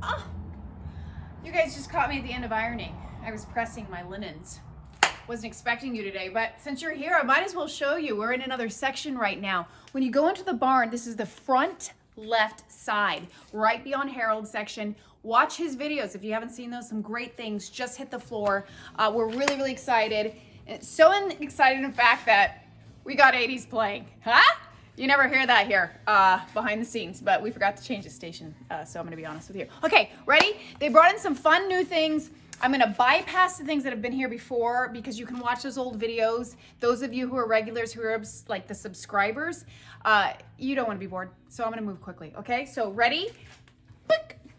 Oh, you guys just caught me at the end of ironing. I was pressing my linens. Wasn't expecting you today, but since you're here, I might as well show you. We're in another section right now. When you go into the barn, this is the front left side, right beyond Harold's section. Watch his videos. If you haven't seen those, some great things just hit the floor. We're really, really excited. And so excited, in fact, that we got 80s playing. Huh? You never hear that here behind the scenes, but we forgot to change the station, so I'm gonna be honest with you. Okay, ready? They brought in some fun new things. I'm gonna bypass the things that have been here before because you can watch those old videos. Those of you who are regulars, who are like the subscribers, you don't wanna be bored, so I'm gonna move quickly, okay? So ready?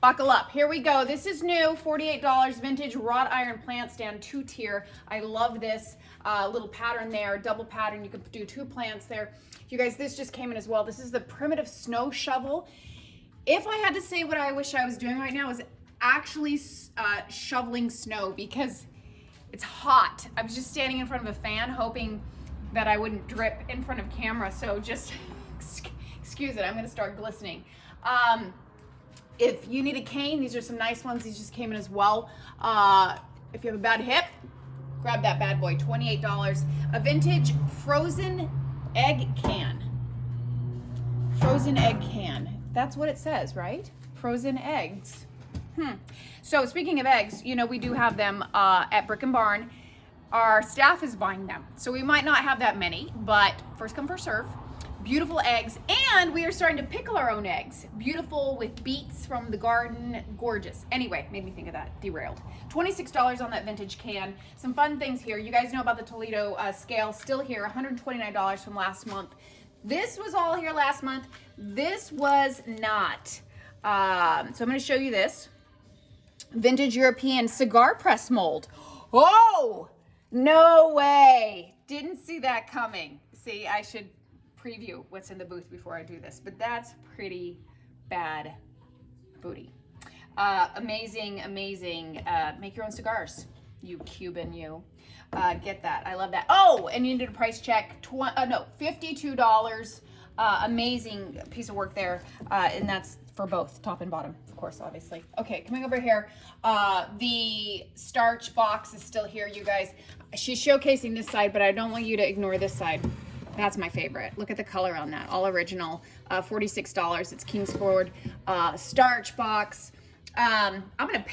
Buckle up, here we go. This is new, $48, vintage wrought iron plant stand, 2-tier. I love this little pattern there, double pattern. You can do 2 plants there. You guys, this just came in as well. This is the primitive snow shovel. If I had to say what I wish I was doing right now is actually shoveling snow because it's hot. I was just standing in front of a fan hoping that I wouldn't drip in front of camera, so just excuse it, I'm gonna start glistening. If you need a cane, these are some nice ones. These just came in as well. If you have a bad hip, grab that bad boy, $28. A vintage frozen egg can. Frozen egg can. That's what it says, right? Frozen eggs. So speaking of eggs, you know, we do have them at Brick and Barn. Our staff is buying them. So we might not have that many, but first come, first serve. Beautiful eggs, and we are starting to pickle our own eggs. Beautiful with beets from the garden, gorgeous. Anyway, made me think of that, derailed. $26 on that vintage can. Some fun things here. You guys know about the Toledo scale, still here, $129 from last month. This was all here last month. This was not. So I'm gonna show you this. Vintage European cigar press mold. Oh, no way. Didn't see that coming. See, I should preview what's in the booth before I do this, but that's pretty bad booty. Amazing, amazing. Make your own cigars, you Cuban, you. Get that, I love that. Oh, and you need a price check, no, $52. Amazing piece of work there, and that's for both top and bottom, of course, obviously. Okay, coming over here, the starch box is still here, you guys. She's showcasing this side, but I don't want you to ignore this side. That's my favorite. Look at the color on that, all original, $46. It's Kingsford starch box. I'm gonna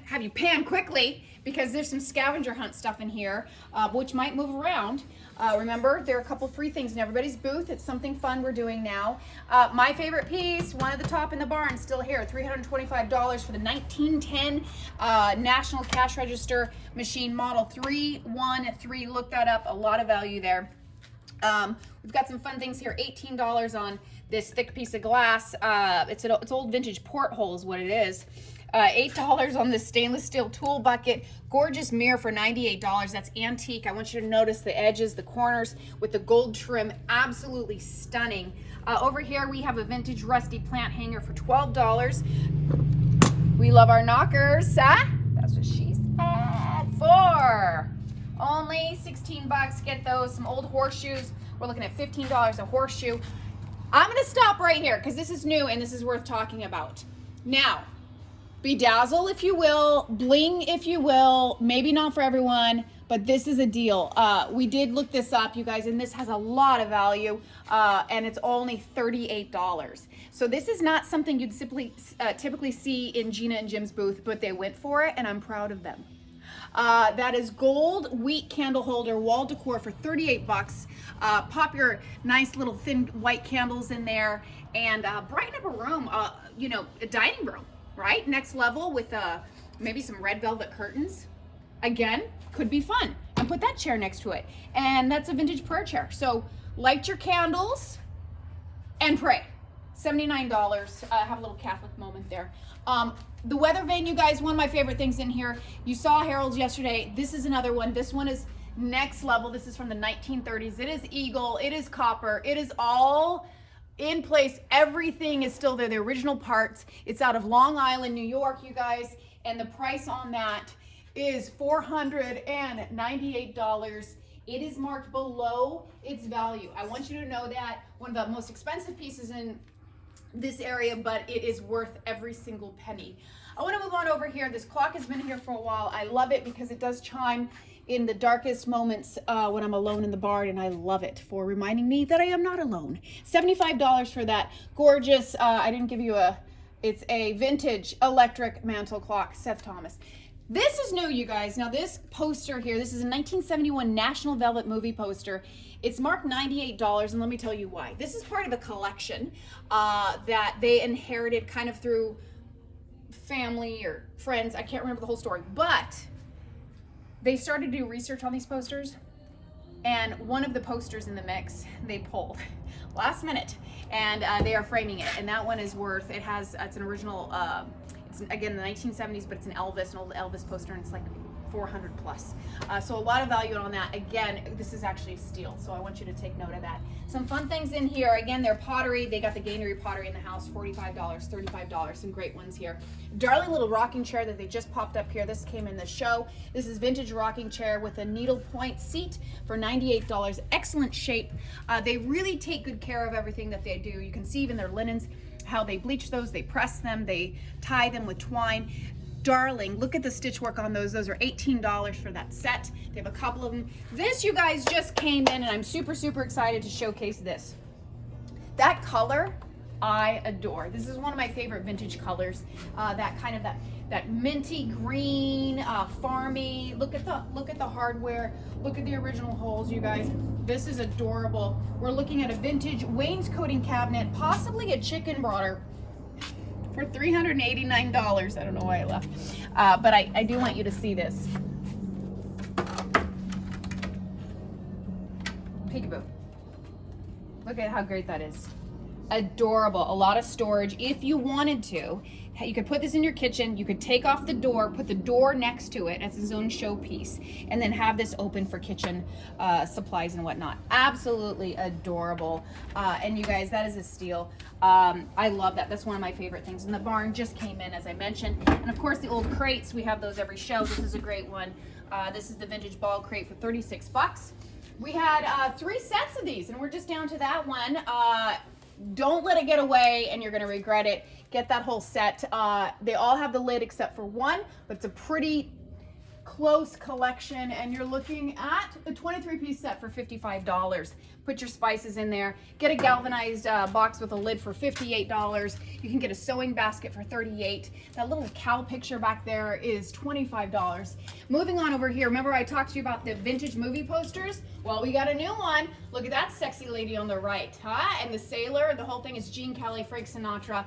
have you pan quickly because there's some scavenger hunt stuff in here, which might move around. Remember, there are a couple free things in everybody's booth. It's something fun we're doing now. My favorite piece, one at the top in the barn, still here, $325 for the 1910 National Cash Register Machine Model 313. Look that up, a lot of value there. We've got some fun things here, $18 on this thick piece of glass. It's old vintage porthole is what it is. $8 on this stainless steel tool bucket. Gorgeous mirror for $98. That's antique. I want you to notice the edges, the corners with the gold trim. Absolutely stunning. Over here we have a vintage rusty plant hanger for $12. We love our knockers. That's what she said. For only 16 bucks. Get those. Some old horseshoes. We're looking at $15 a horseshoe. I'm going to stop right here because this is new and this is worth talking about. Now, bedazzle if you will, bling if you will, maybe not for everyone, but this is a deal. We did look this up, you guys, and this has a lot of value, and it's only $38. So this is not something you'd typically see in Gina and Jim's booth, but they went for it, and I'm proud of them. That is gold wheat candle holder wall decor for 38 bucks. Pop your nice little thin white candles in there and brighten up a room, you know, a dining room, right? Next level with maybe some red velvet curtains. Again, could be fun. And put that chair next to it. And that's a vintage prayer chair. So light your candles and pray. $79. Have a little Catholic moment there. The weather vane, you guys, one of my favorite things in here. You saw Harold's yesterday. This is another one. This one is next level. This is from the 1930s. It is eagle. It is copper. It is all in place. Everything is still there. The original parts. It's out of Long Island, New York, you guys. And the price on that is $498. It is marked below its value. I want you to know that one of the most expensive pieces in this area, but it is worth every single penny. I want to move on over here. This clock has been here for a while. I love it because it does chime in the darkest moments when I'm alone in the barn, and I love it for reminding me that I am not alone. $75 for that gorgeous, I didn't give you it's a vintage electric mantle clock, Seth Thomas. This is new, you guys. Now this poster here, this is a 1971 National Velvet movie poster. It's marked $98, and let me tell you why. This is part of a collection that they inherited kind of through family or friends. I can't remember the whole story, but they started to do research on these posters, and one of the posters in the mix they pulled last minute, and they are framing it, and that one is worth, it's an original, it's again the 1970s, but it's an old Elvis poster, and it's like 400 plus. So a lot of value on that. Again, this is actually steel, so I want you to take note of that. Some fun things in here. Again, they're pottery. They got the Gainery pottery in the house, $45, $35. Some great ones here. Darling little rocking chair that they just popped up here. This came in the show. This is vintage rocking chair with a needle point seat for $98. Excellent shape. They really take good care of everything that they do. You can see even their linens, how they bleach those, they press them, they tie them with twine. Darling, look at the stitch work on those. Those are $18 for that set. They have a couple of them. This, you guys, just came in, and I'm super, super excited to showcase this. That color, I adore. This is one of my favorite vintage colors. That kind of that minty green, farmy. Look at the hardware. Look at the original holes, you guys. This is adorable. We're looking at a vintage wainscoting cabinet, possibly a chicken broiler, for $389. I don't know why I left. But I do want you to see this. Peekaboo. Look at how great that is. Adorable. A lot of storage. If you wanted to, you could put this in your kitchen. You could take off the door, put the door next to it as its own showpiece, and then have this open for kitchen supplies and whatnot. Absolutely adorable. And you guys, that is a steal. I love that. That's one of my favorite things. And the barn just came in, as I mentioned. And of course, the old crates. We have those every show. This is a great one. This is the vintage ball crate for $36. We had 3 sets of these, and we're just down to that one. Don't let it get away, and you're going to regret it. Get that whole set. They all have the lid except for one, but it's a pretty close collection, and you're looking at a 23-piece set for $55. Put your spices in there. Get a galvanized box with a lid for $58. You can get a sewing basket for $38. That little cow picture back there is $25. Moving on over here, remember I talked to you about the vintage movie posters? Well, we got a new one. Look at that sexy lady on the right, huh? And the sailor, the whole thing is Gene Kelly, Frank Sinatra.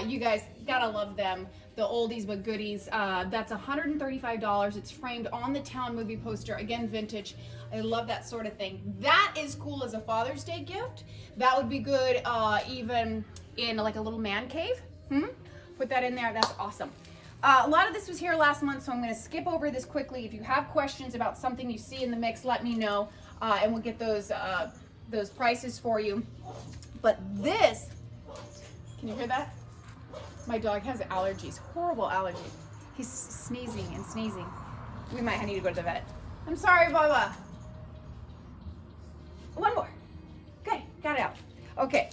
You guys gotta love them. The oldies but goodies. That's $135. It's framed on the Town movie poster. Again, vintage. I love that sort of thing. That is cool as a Father's Day gift. That would be good even in like a little man cave. Put that in there. That's awesome. A lot of this was here last month, so I'm going to skip over this quickly. If you have questions about something you see in the mix, let me know, and we'll get those prices for you. But this, can you hear that? My dog has allergies, horrible allergies. He's sneezing and sneezing. We might need to go to the vet. I'm sorry, Baba. One more. Good, got it out. Okay,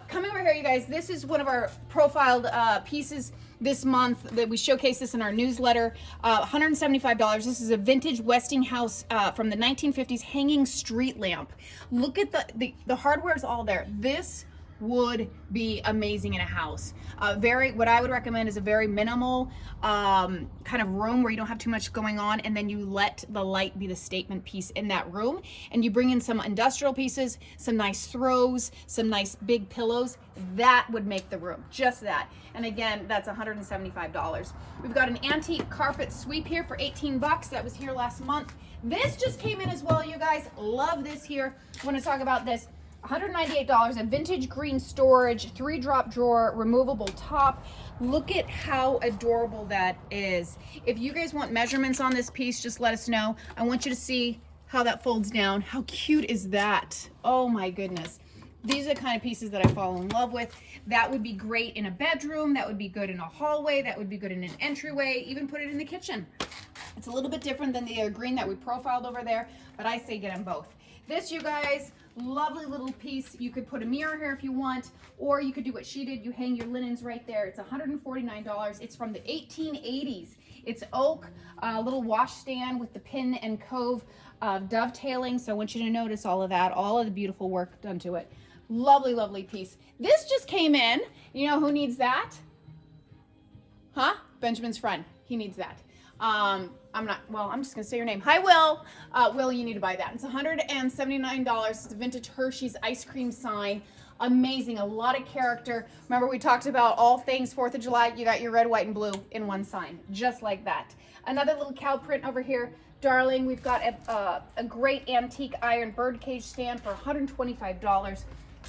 coming over here, you guys, this is one of our profiled pieces this month that we showcase this in our newsletter. $175. This is a vintage Westinghouse from the 1950s hanging street lamp. Look at the hardware is all there. This would be amazing in a house. What I would recommend is a very minimal kind of room where you don't have too much going on, and then you let the light be the statement piece in that room, and you bring in some industrial pieces, some nice throws, some nice big pillows. That would make the room, just that. And again, that's $175. We've got an antique carpet sweep here for 18 bucks. That was here last month. This just came in as well, you guys. Love this here. I want to talk about this. $198, a vintage green storage, 3-drop drawer, removable top. Look at how adorable that is. If you guys want measurements on this piece, just let us know. I want you to see how that folds down. How cute is that? Oh my goodness. These are the kind of pieces that I fall in love with. That would be great in a bedroom. That would be good in a hallway. That would be good in an entryway. Even put it in the kitchen. It's a little bit different than the green that we profiled over there, but I say get them both. This, you guys, Lovely little piece. You could put a mirror here if you want, or you could do what she did. You hang your linens right there. It's $149. It's from the 1880s. It's oak, little wash stand with the pin and cove dovetailing. So I want you to notice all of that, all of the beautiful work done to it. Lovely, lovely piece. This just came in. You know who needs that? Huh? Benjamin's friend. He needs that. I'm just going to say your name. Hi, Will. Will, you need to buy that. It's $179. It's a vintage Hershey's ice cream sign. Amazing. A lot of character. Remember, we talked about all things 4th of July. You got your red, white, and blue in one sign. Just like that. Another little cow print over here. Darling, we've got a great antique iron birdcage stand for $125.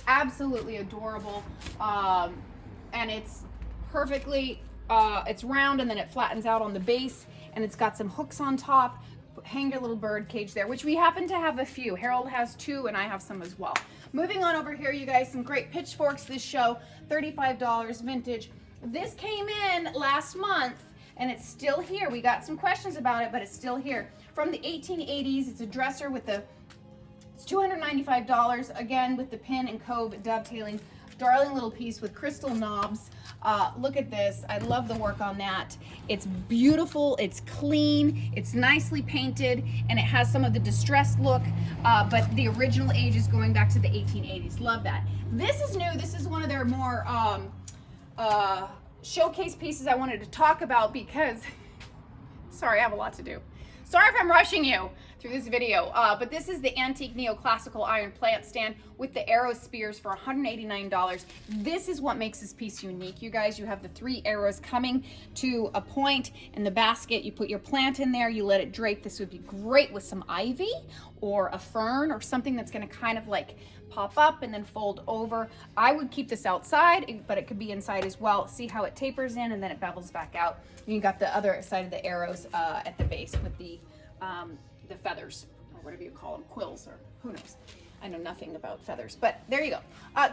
Absolutely adorable. And it's perfectly, it's round and then it flattens out on the base. And it's got some hooks on top. Hang your little bird cage there, which we happen to have a few. Harold has 2 and I have some as well. Moving on over here, you guys, some great pitchforks this show, $35 vintage. This came in last month and it's still here. We got some questions about it, but it's still here. From the 1880s, it's a dresser with it's $295, again with the pin and cove dovetailing. Darling little piece with crystal knobs. Look at this. I love the work on that. It's beautiful, it's clean, it's nicely painted, and it has some of the distressed look, but the original age is going back to the 1880s. Love that. This is new. This is one of their more showcase pieces I wanted to talk about because, sorry, I have a lot to do. Sorry if I'm rushing you through this video, but this is the antique neoclassical iron plant stand with the arrow spears for $189. This is what makes this piece unique, you guys. You have the 3 arrows coming to a point in the basket. You put your plant in there, you let it drape. This would be great with some ivy or a fern or something that's going to kind of like pop up and then fold over. I would keep this outside, but it could be inside as well. See how it tapers in and then it bevels back out. And you got the other side of the arrows at the base with the feathers, or whatever you call them, quills, or who knows. I know nothing about feathers, but there you go.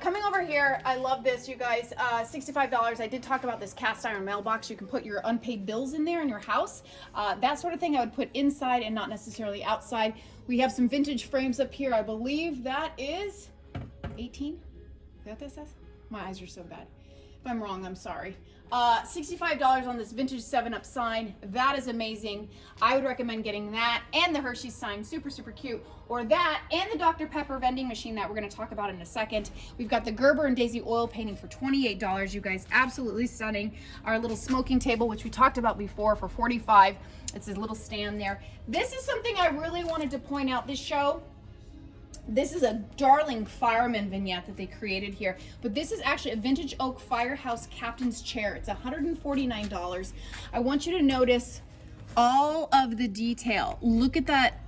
Coming over here, I love this, you guys. $65. I did talk about this cast iron mailbox. You can put your unpaid bills in there in your house. That sort of thing I would put inside and not necessarily outside. We have some vintage frames up here. I believe that is 18. Is that what that says? My eyes are so bad. If I'm wrong, I'm sorry. $65 on this vintage 7-Up sign. That is amazing. I would recommend getting that and the Hershey's sign. Super, super cute. Or that and the Dr. Pepper vending machine that we're going to talk about in a second. We've got the Gerber and Daisy oil painting for $28, you guys. Absolutely stunning. Our little smoking table, which we talked about before, for $45. It's a little stand there. This is something I really wanted to point out this show. This is a darling fireman vignette that they created here, but this is actually a vintage oak firehouse captain's chair. It's $149. I want you to notice all of the detail. Look at that,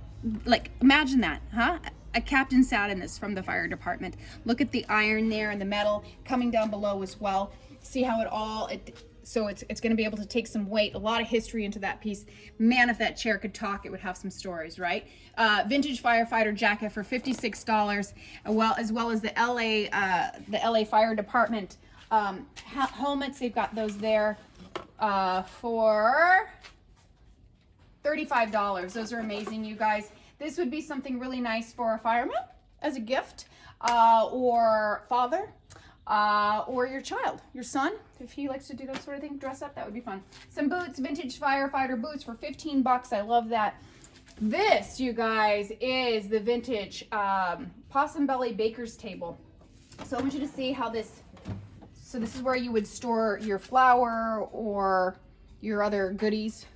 like imagine that, huh? A captain sat in this from the fire department. Look at the iron there and the metal coming down below as well. See how so it's going to be able to take some weight, a lot of history into that piece. Man, if that chair could talk, it would have some stories, right? Vintage firefighter jacket for $56, as well as the LA Fire Department helmets. They've got those there for $35. Those are amazing, you guys. This would be something really nice for a fireman as a gift, or father. Or your child, your son, if he likes to do that sort of thing, dress up, that would be fun. Some boots, vintage firefighter boots for $15. I love that. This, you guys, is the vintage possum belly baker's table. So I want you to see how this, so this is where you would store your flour or your other goodies.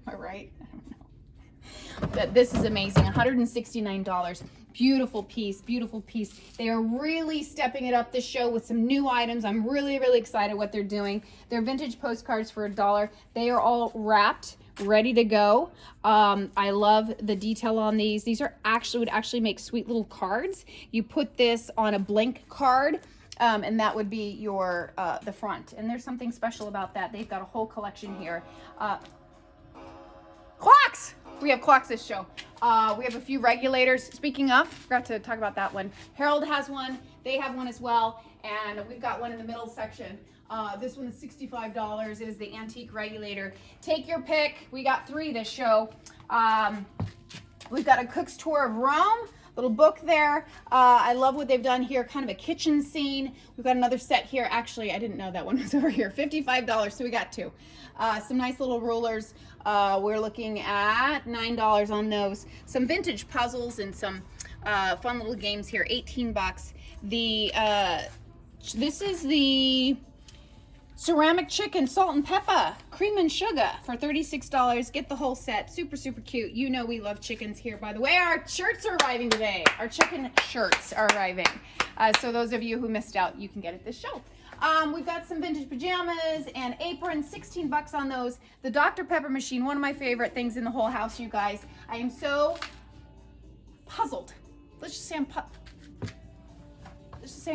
Am I right? I don't know. But this is amazing, $169. Beautiful piece, beautiful piece. They are really stepping it up this show with some new items. I'm really, really excited what they're doing. They're vintage postcards for $1. They are all wrapped, ready to go. I love the detail on these. These are would actually make sweet little cards. You put this on a blank card, and that would be your the front. And there's something special about that. They've got a whole collection here. Clocks! We have clocks this show. We have a few regulators. Speaking of, forgot to talk about that one. Harold has one. They have one as well. And we've got one in the middle section. This one is $65. It is the antique regulator. Take your pick. We got 3 this show. We've got a cook's tour of Rome. little book there. I love what they've done here, kind of a kitchen scene. We've got another set here. Actually, I didn't know that one was over here. $55, so we got two. Some nice little rulers. We're looking at $9 on those. Some vintage puzzles and some fun little games here. 18 bucks. This is the ceramic chicken, salt and pepper, cream and sugar for $36. Get the whole set. Super, super cute. You know we love chickens here. By the way, our shirts are arriving today. Our chicken shirts are arriving. So those of you who missed out, you can get it this show. We've got some vintage pajamas and aprons, 16 bucks on those. The Dr. Pepper machine, one of my favorite things in the whole house, you guys. I am so puzzled. Let's just say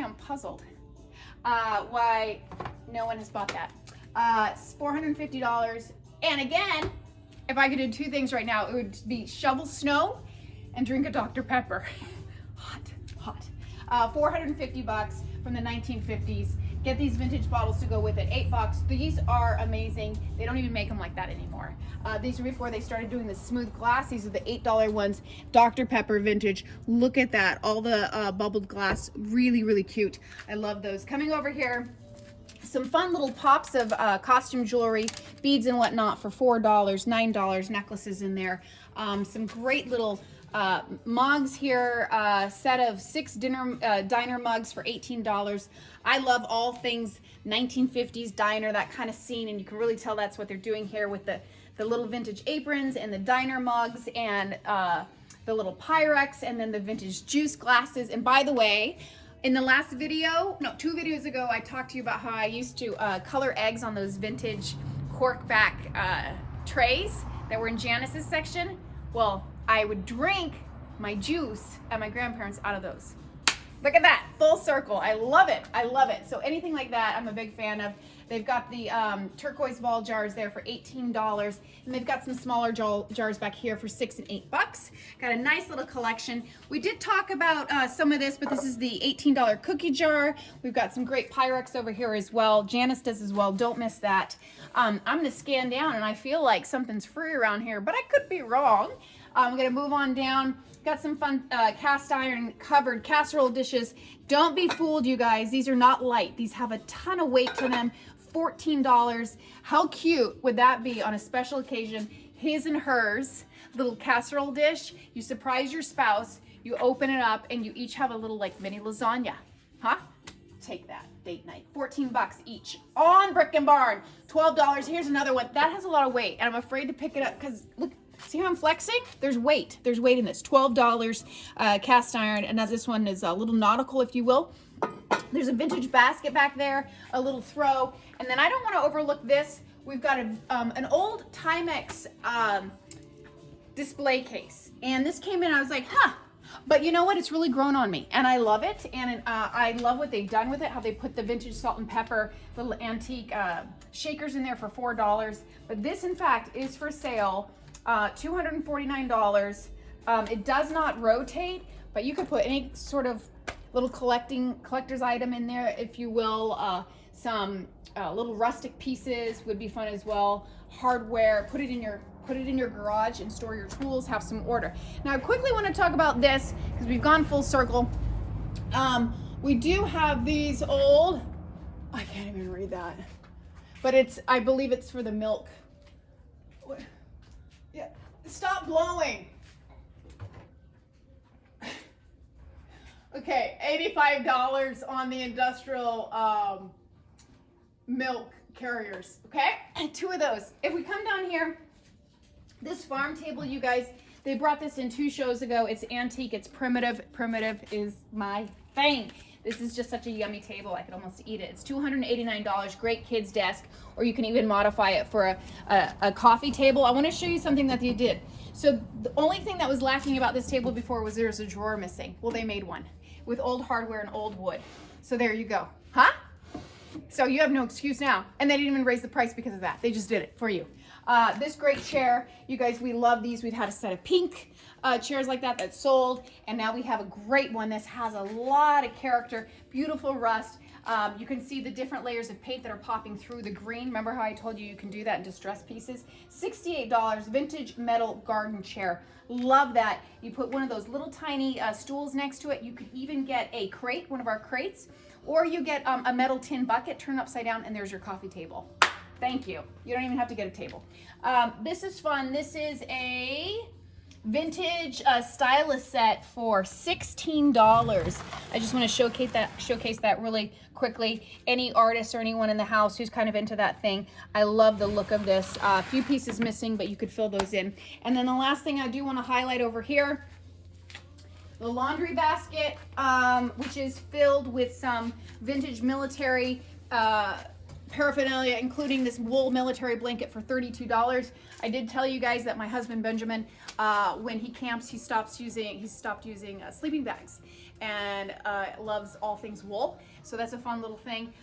I'm puzzled. Why no one has bought that. It's $450. And again, if I could do two things right now, it would be shovel snow and drink a Dr. Pepper. Hot. 450 bucks from the 1950s. Get these vintage bottles to go with it. $8. These are amazing. They don't even make them like that anymore. These are before they started doing the smooth glass. These are the $8 ones. Dr. Pepper vintage. Look at that. All the bubbled glass. Really, really cute. I love those. Coming over here, some fun little pops of costume jewelry, beads and whatnot for $4, $9. Necklaces in there. Some great little mugs here, set of 6 diner mugs for $18. I love all things 1950s diner, that kind of scene, and you can really tell that's what they're doing here with the little vintage aprons and the diner mugs and the little Pyrex and then the vintage juice glasses. And by the way, in the last video, no, 2 videos ago, I talked to you about how I used to color eggs on those vintage cork back trays that were in Janice's section. Well, I would drink my juice at my grandparents' out of those. Look at that, full circle. I love it. I love it. So anything like that, I'm a big fan of. They've got the turquoise ball jars there for $18, and they've got some smaller jars back here for $6 and $8. Got a nice little collection. We did talk about some of this, but this is the $18 cookie jar. We've got some great Pyrex over here as well. Janice does as well. Don't miss that. I'm gonna scan down, and I feel like something's free around here, but I could be wrong. I'm gonna move on down. Got some fun cast iron covered casserole dishes. Don't be fooled, you guys. These are not light. These have a ton of weight to them. $14. How cute would that be on a special occasion? His and hers little casserole dish. You surprise your spouse, you open it up, and you each have a little like mini lasagna. Huh? Take that. Date night. 14 bucks each on Brick and Barn. $12. Here's another one. That has a lot of weight, and I'm afraid to pick it up because look, see how I'm flexing? There's weight. There's weight in this. $12 cast iron, and as this one is a little nautical, if you will. There's a vintage basket back there, a little throw, and then I don't want to overlook this. We've got an old Timex display case, and this came in. I was like, huh. But you know what? It's really grown on me, and I love it. And I love what they've done with it. How they put the vintage salt and pepper, little antique shakers in there for $4. But this, in fact, is for sale. $249. It does not rotate, but you could put any sort of little collector's item in there, if you will. Some little rustic pieces would be fun as well. Hardware. Put it in your garage and store your tools. Have some order. Now, I quickly want to talk about this because we've gone full circle. We do have these old. I can't even read that, but I believe it's for the milk. What? Yeah, stop blowing. Okay, $85 on the industrial milk carriers, okay? And 2 of those. If we come down here, this farm table, you guys, they brought this in 2 shows ago. It's antique, it's primitive. Primitive is my thing. This is just such a yummy table. I could almost eat it. It's $289, great kids desk, or you can even modify it for a coffee table. I want to show you something that they did. So the only thing that was lacking about this table before was there's a drawer missing. Well, they made one with old hardware and old wood. So there you go. Huh? So you have no excuse now. And they didn't even raise the price because of that. They just did it for you. This great chair, you guys, we love these. We've had a set of pink chairs like that sold, and now we have a great one. This has a lot of character, beautiful rust. You can see the different layers of paint that are popping through the green. Remember how I told you can do that in distressed pieces? $68, vintage metal garden chair. Love that. You put one of those little tiny stools next to it. You could even get a crate, one of our crates, or you get a metal tin bucket, turn upside down, and there's your coffee table. Thank you. You don't even have to get a table. This is fun. This is a vintage stylus set for $16. I just want to showcase that really quickly. Any artist or anyone in the house who's kind of into that thing, I love the look of this. A few pieces missing, but you could fill those in. And then the last thing I do want to highlight over here, the laundry basket, which is filled with some vintage military paraphernalia, including this wool military blanket for $32. I did tell you guys that my husband Benjamin, when he camps, he stopped using sleeping bags, and loves all things wool. So that's a fun little thing.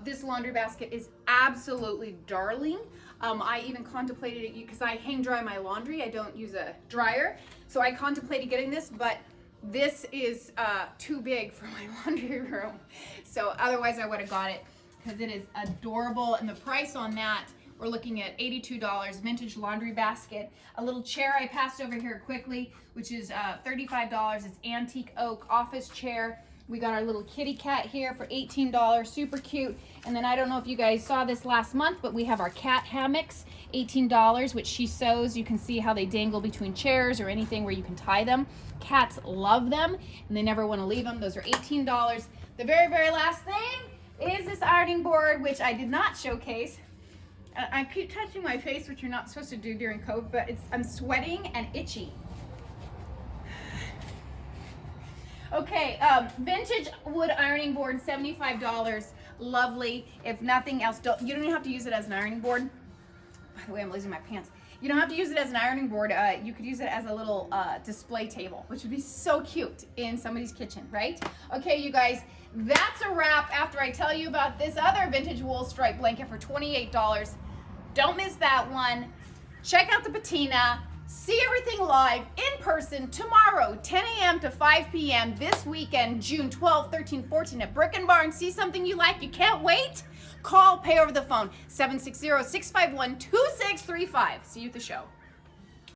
This laundry basket is absolutely darling. I even contemplated it because I hang dry my laundry. I don't use a dryer, so I contemplated getting this, but this is too big for my laundry room. So otherwise I would have got it, because it is adorable. And the price on that, we're looking at $82, vintage laundry basket. A little chair I passed over here quickly, which is $35. It's antique oak office chair. We got our little kitty cat here for $18, super cute. And then I don't know if you guys saw this last month, but we have our cat hammocks, $18, which she sews. You can see how they dangle between chairs or anything where you can tie them. Cats love them, and they never want to leave them. Those are $18. The very, very last thing is this ironing board, which I did not showcase. I keep touching my face, which you're not supposed to do during COVID, but I'm sweating and itchy. Okay, vintage wood ironing board, $75. Lovely. If nothing else, you don't even have to use it as an ironing board. By the way, I'm losing my pants. You don't have to use it as an ironing board. You could use it as a little display table, which would be so cute in somebody's kitchen, right? Okay, you guys, that's a wrap after I tell you about this other vintage wool stripe blanket for $28. Don't miss that one. Check out the patina. See everything live in person tomorrow, 10 a.m. to 5 p.m. this weekend, June 12, 13, 14 at Brick and Barn. See something you like, you can't wait? Call, pay over the phone, 760-651-2635. See you at the show.